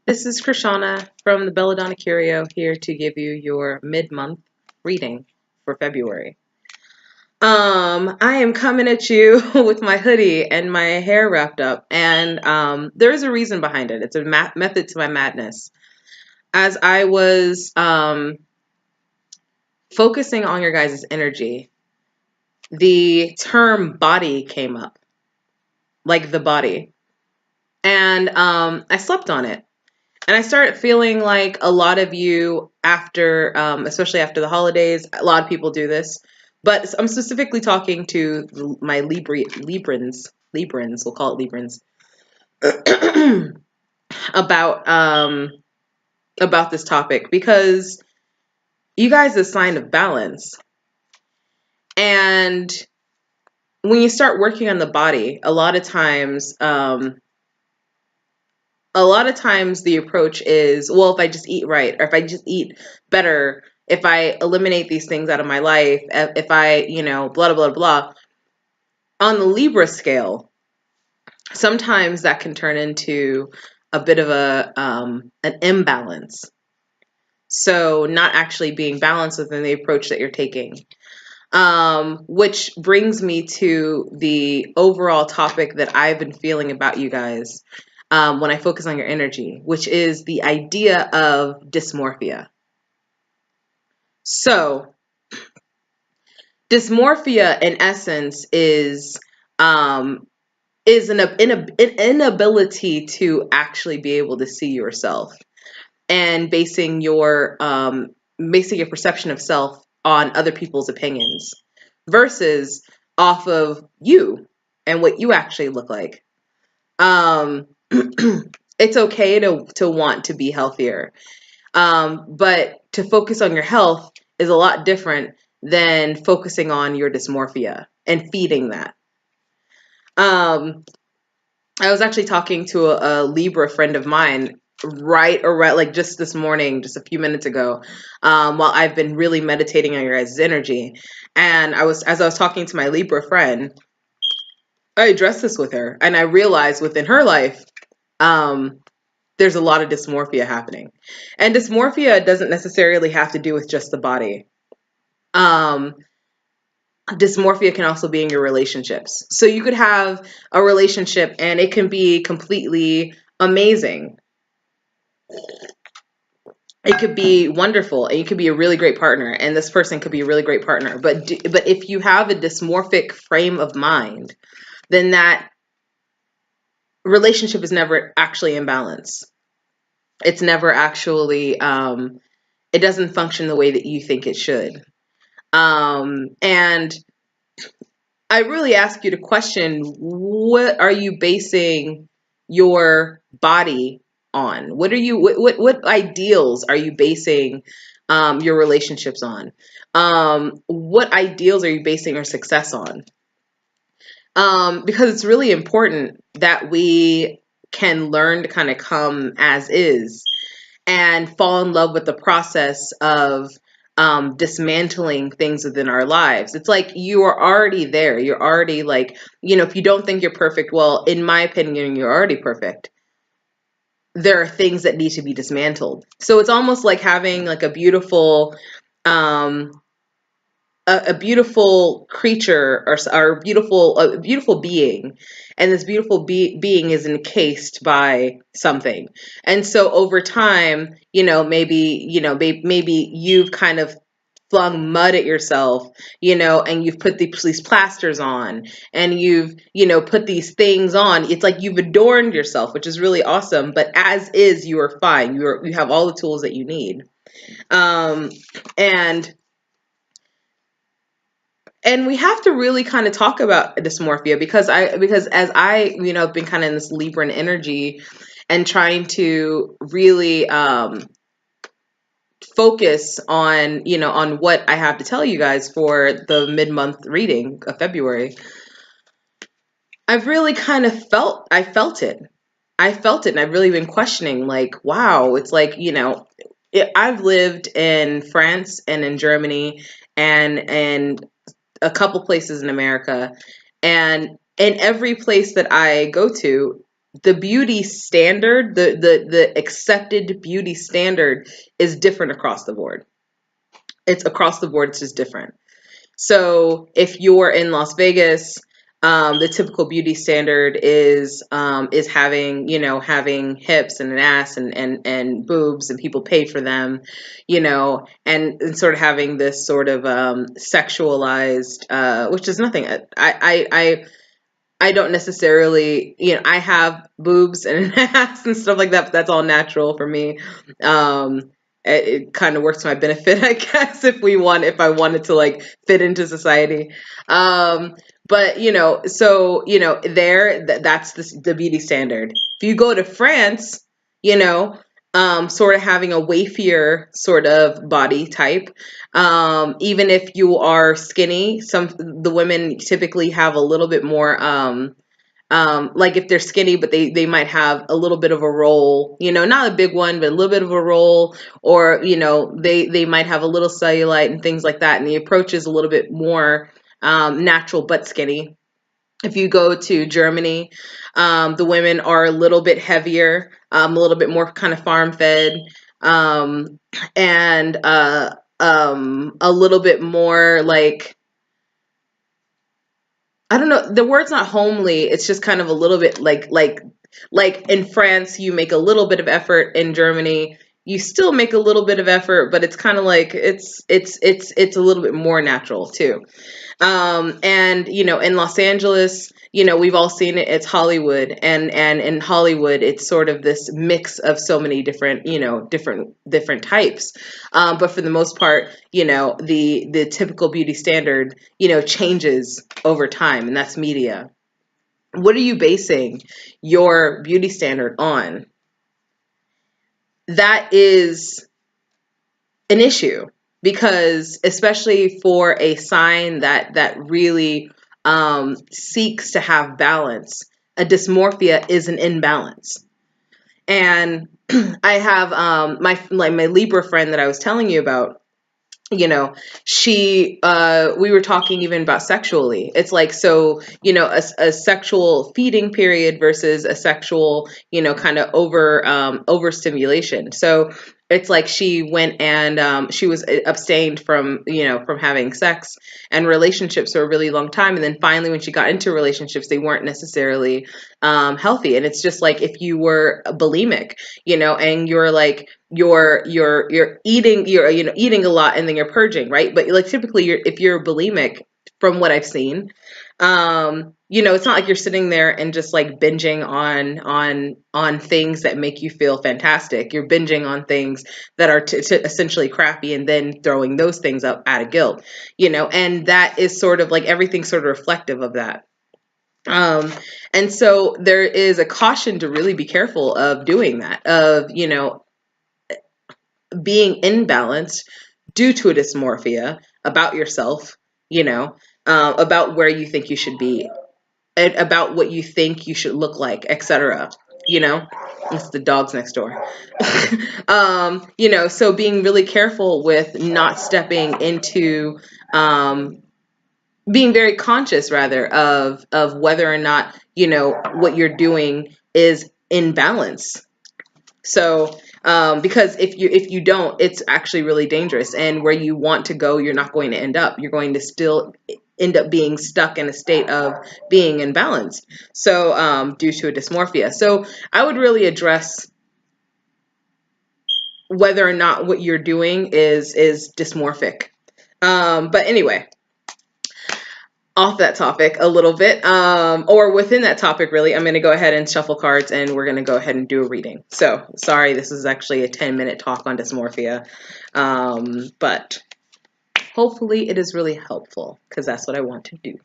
This is Krishana from the Belladonna Curio here to give you your mid-month reading for February. I am coming at you with my hoodie and my hair wrapped up, and there is a reason behind it. It's a method to my madness. As I was focusing on your guys' energy, the term body came up, like the body, and I slept on it. And I started feeling like a lot of you after, especially after the holidays, a lot of people do this, but I'm specifically talking to my Librans, we'll call it Librans, about this topic, because you guys are a sign of balance. And when you start working on the body, a lot of times the approach is, well, if I just eat right, or if I just eat better, if I eliminate these things out of my life, if I, blah, blah, blah. On the Libra scale, sometimes that can turn into a bit of an imbalance. So not actually being balanced within the approach that you're taking. Which brings me to the overall topic that I've been feeling about you guys when I focus on your energy, which is the idea of dysmorphia. So, dysmorphia, in essence, is an inability to actually be able to see yourself, and basing your perception of self on other people's opinions versus off of you and what you actually look like. It's okay to want to be healthier. But to focus on your health is a lot different than focusing on your dysmorphia and feeding that. I was actually talking to a Libra friend of mine right like just this morning, just a few minutes ago, while I've been really meditating on your guys' energy. And as I was talking to my Libra friend, I addressed this with her, and I realized within her life, there's a lot of dysmorphia happening. And dysmorphia doesn't necessarily have to do with just the body. Dysmorphia can also be in your relationships. So you could have a relationship and it can be completely amazing. It could be wonderful, and you could be a really great partner, and this person could be a really great partner. But if you have a dysmorphic frame of mind, then that relationship is never actually in balance. It's never actually, it doesn't function the way that you think it should. And I really ask you to question, what are you basing your body on? What ideals are you basing your relationships on? What ideals are you basing your success on? Because it's really important that we can learn to kind of come as is and fall in love with the process of dismantling things within our lives. It's like you are already there. You're already like, if you don't think you're perfect, well, in my opinion, you're already perfect. There are things that need to be dismantled. So it's almost like having like a beautiful creature or a beautiful being, and this beautiful being is encased by something. And so over time, maybe you've kind of flung mud at yourself, and you've put these plasters on, and you've put these things on. It's like you've adorned yourself, which is really awesome, but as is, you are fine. You have all the tools that you need. And we have to really kind of talk about dysmorphia, because as I have been kind of in this Libran energy and trying to really focus on on what I have to tell you guys for the mid-month reading of February. I've really kind of felt it, and I've really been questioning, like, wow, it's like, I've lived in France and in Germany and a couple places in America, and in every place that I go to, the beauty standard, the accepted beauty standard is different across the board. It's across the board, it's just different. So if you're in Las Vegas, the typical beauty standard is having, you know, having hips and an ass and boobs, and people pay for them, you know, and sort of having this sort of sexualized, which is nothing. I don't necessarily, you know, I have boobs and an ass and stuff like that, but that's all natural for me. It kind of works to my benefit, I guess, if I wanted to like fit into society. But you know, so you know, that's the beauty standard. If you go to France, you know, sort of having a wafier sort of body type, even if you are skinny, the women typically have a little bit more, like if they're skinny, but they might have a little bit of a roll, you know, not a big one, but a little bit of a roll, or, you know, they might have a little cellulite and things like that. And the approach is a little bit more, natural, but skinny. If you go to Germany, the women are a little bit heavier, a little bit more kind of farm fed, um, and, a little bit more like, I don't know, the word's not homely. It's just kind of a little bit like in France, you make a little bit of effort. In Germany, you still make a little bit of effort, but it's kind of like it's a little bit more natural too. And you know, in Los Angeles, you know, we've all seen it. It's Hollywood, and in Hollywood, it's sort of this mix of so many different, you know, different types. But for the most part, you know, the typical beauty standard, you know, changes over time, and that's media. What are you basing your beauty standard on? That is an issue, because especially for a sign that really seeks to have balance, a dysmorphia is an imbalance. And I have my Libra friend that I was telling you about, you know, she we were talking even about sexually. It's like, so, you know, a sexual feeding period versus a sexual, you know, kind of overstimulation. So it's like she went and she was abstained from, you know, from having sex and relationships for a really long time, and then finally when she got into relationships, they weren't necessarily healthy. And it's just like, if you were bulimic, you know, and you're like, you're eating, you're, you know, eating a lot, and then you're purging, right? But like typically if you're bulimic, from what I've seen, you know, it's not like you're sitting there and just like binging on things that make you feel fantastic. You're binging on things that are essentially crappy, and then throwing those things up out of guilt, you know, and that is sort of like, everything's sort of reflective of that. Um, and so there is a caution to really be careful of doing that, of, you know, being imbalanced due to a dysmorphia about yourself, you know, about where you think you should be, and about what you think you should look like, etc. You know, it's the dogs next door. You know, so being really careful with not stepping into, being very conscious rather of whether or not, you know, what you're doing is in balance. So, because if you don't, it's actually really dangerous. And where you want to go, you're not going to end up. You're going to still end up being stuck in a state of being imbalanced. So, due to a dysmorphia. So, I would really address whether or not what you're doing is dysmorphic. But anyway, off that topic a little bit, or within that topic, really, I'm going to go ahead and shuffle cards, and we're going to go ahead and do a reading. So, sorry, this is actually a 10-minute talk on dysmorphia, but hopefully it is really helpful, because that's what I want to do.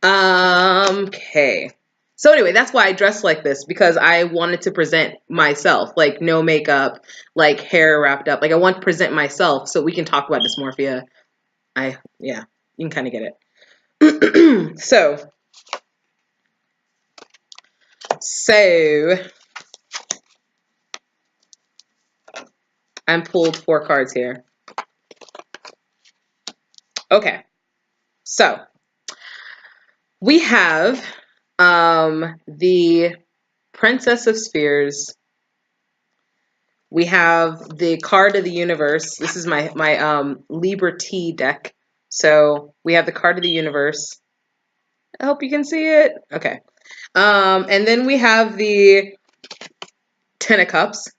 Okay. So anyway, that's why I dress like this, because I wanted to present myself, like no makeup, like hair wrapped up. Like I want to present myself so we can talk about dysmorphia. Yeah, you can kind of get it. So I'm pulled 4 cards here. Okay, so we have the Princess of Spheres. We have the card of the universe. This is my Libra T deck. So we have the card of the universe. I hope you can see it. Okay. And then we have the Ten of Cups.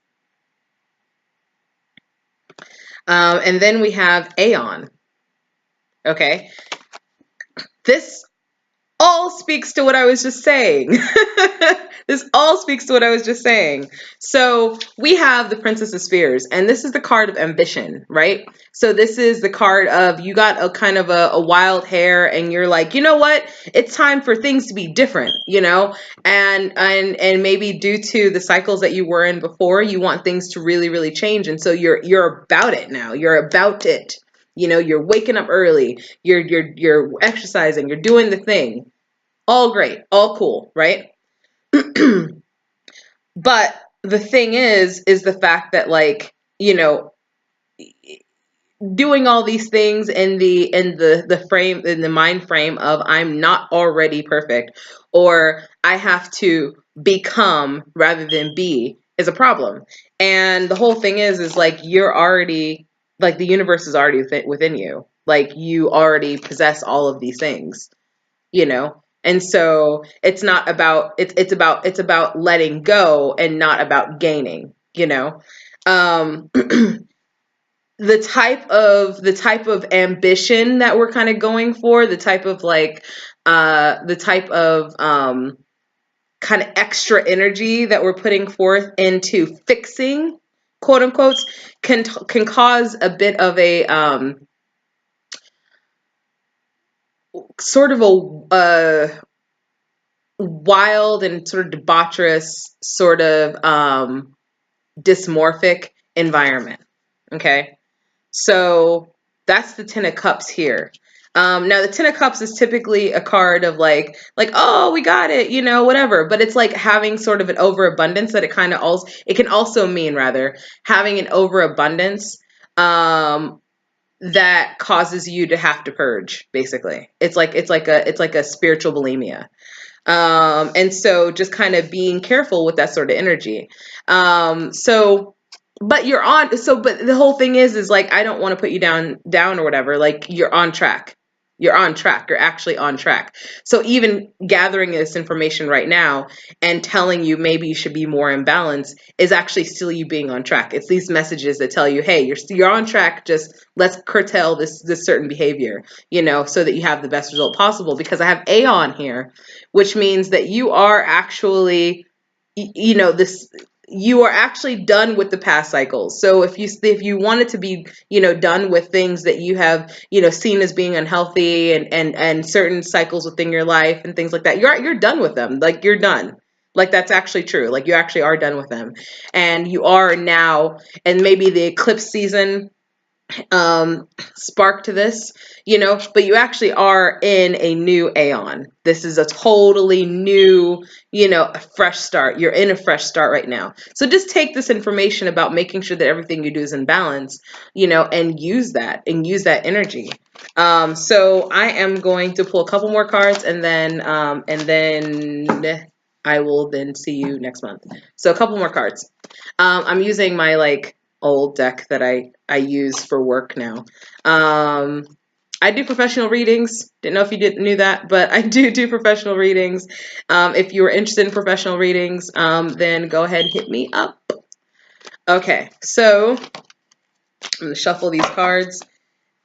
And then we have Aeon. Okay. This all speaks to what I was just saying. This all speaks to what I was just saying. So we have the Princess of Spheres, and this is the card of ambition, right? So this is the card of you got a kind of a wild hair, and you're like, you know what? It's time for things to be different, you know? And maybe due to the cycles that you were in before, you want things to really, really change, and so you're about it now. You're about it. You know, you're waking up early, you're exercising, you're doing the thing. All great, all cool, right? But the thing is the fact that, like, you know, doing all these things in the mind frame of I'm not already perfect, or I have to become rather than be, is a problem. And the whole thing is like you're already, like, the universe is already within you. Like, you already possess all of these things, you know? And so it's not about, it's about letting go and not about gaining, you know? The type of ambition that we're kind of going for, the type of kind of extra energy that we're putting forth into fixing, quote unquote, can cause a bit of a sort of a wild and sort of debaucherous, sort of dysmorphic environment. Okay. So that's the Ten of Cups here. Now the Ten of Cups is typically a card of like, oh, we got it, you know, whatever. But it's like having sort of an overabundance that it can also mean, rather, having an overabundance that causes you to have to purge, basically. It's like a spiritual bulimia. And so just kind of being careful with that sort of energy. But the whole thing is like, I don't want to put you down or whatever. Like, you're on track. You're on track. You're actually on track. So even gathering this information right now and telling you maybe you should be more in balance is actually still you being on track. It's these messages that tell you, hey, you're on track. Just let's curtail this certain behavior, you know, so that you have the best result possible. Because I have Aeon here, which means that you are actually, you know, you are actually done with the past cycles. So if you wanted to be, you know, done with things that you have, you know, seen as being unhealthy and certain cycles within your life and things like that, you're done with them. Like, you're done. Like, that's actually true. Like, you actually are done with them. And you are now, and maybe the eclipse season spark to this, you know, but you actually are in a new Aeon. This is a totally new, you know, a fresh start. You're in a fresh start right now. So just take this information about making sure that everything you do is in balance, you know, and use that energy. So I am going to pull a couple more cards, and then I will then see you next month. So a couple more cards. I'm using my old deck that I use for work now. I do professional readings. Didn't know if you knew that, but I do professional readings. If you are interested in professional readings, then go ahead and hit me up. Okay, so I'm going to shuffle these cards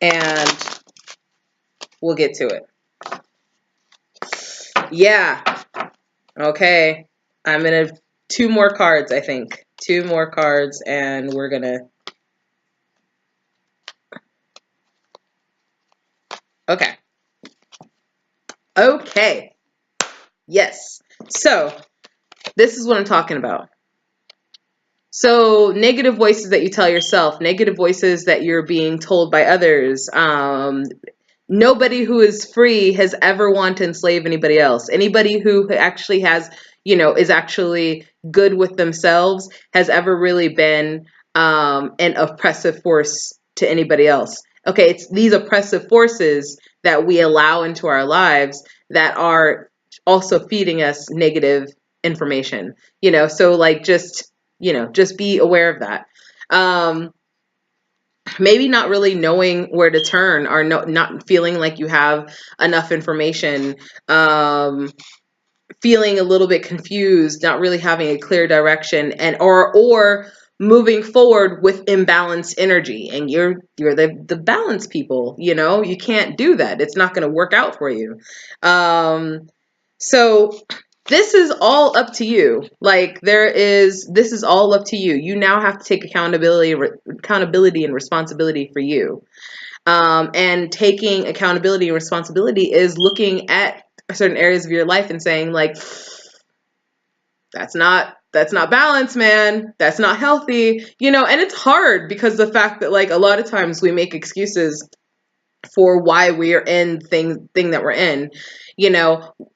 and we'll get to it. Yeah. Okay. I'm going to 2 more cards, I think. 2 more cards, and we're going to... Okay. Okay. Yes. So this is what I'm talking about. So negative voices that you tell yourself, negative voices that you're being told by others. Nobody who is free has ever wanted to enslave anybody else. Anybody who actually has, you know, is actually good with themselves has ever really been an oppressive force to anybody else. Okay, it's these oppressive forces that we allow into our lives that are also feeding us negative information, so like just be aware of that. Maybe not really knowing where to turn, or not feeling like you have enough information, feeling a little bit confused, not really having a clear direction, and or moving forward with imbalanced energy, and you're the balance people, you can't do that. It's not going to work out for you. So this is all up to you. Like this is all up to you. You now have to take accountability and responsibility for you. And taking accountability and responsibility is looking at certain areas of your life and saying like, that's not balance, man. That's not healthy, and it's hard because the fact that like a lot of times we make excuses for why we are in thing that we're in,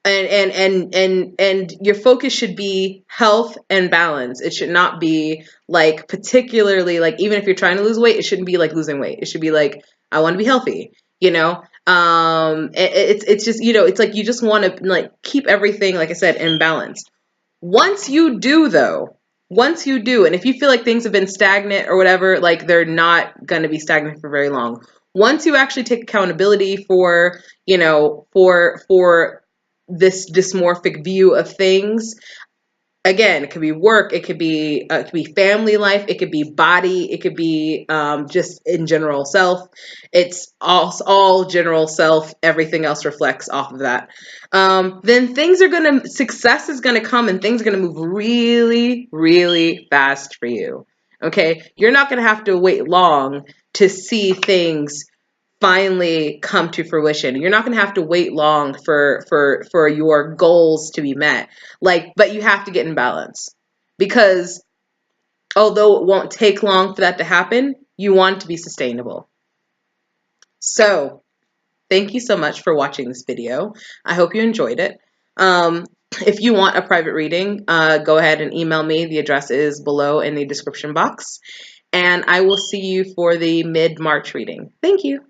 and your focus should be health and balance. It should not be like particularly like, even if you're trying to lose weight, it shouldn't be like losing weight. It should be like, I want to be healthy, it's just, it's like you just want to like keep everything, like I said, in balance. Once you do, and if you feel like things have been stagnant or whatever, like they're not going to be stagnant for very long. Once you actually take accountability for, for this dysmorphic view of things, again, it could be work, it could be family life, it could be body, it could be just in general self. It's all general self. Everything else reflects off of that. Then success is gonna come, and things are gonna move really, really fast for you. Okay, you're not gonna have to wait long to see things finally come to fruition. You're not going to have to wait long for your goals to be met. But you have to get in balance, because although it won't take long for that to happen, you want it to be sustainable. So thank you so much for watching this video. I hope you enjoyed it. If you want a private reading, go ahead and email me. The address is below in the description box. And I will see you for the mid-March reading. Thank you.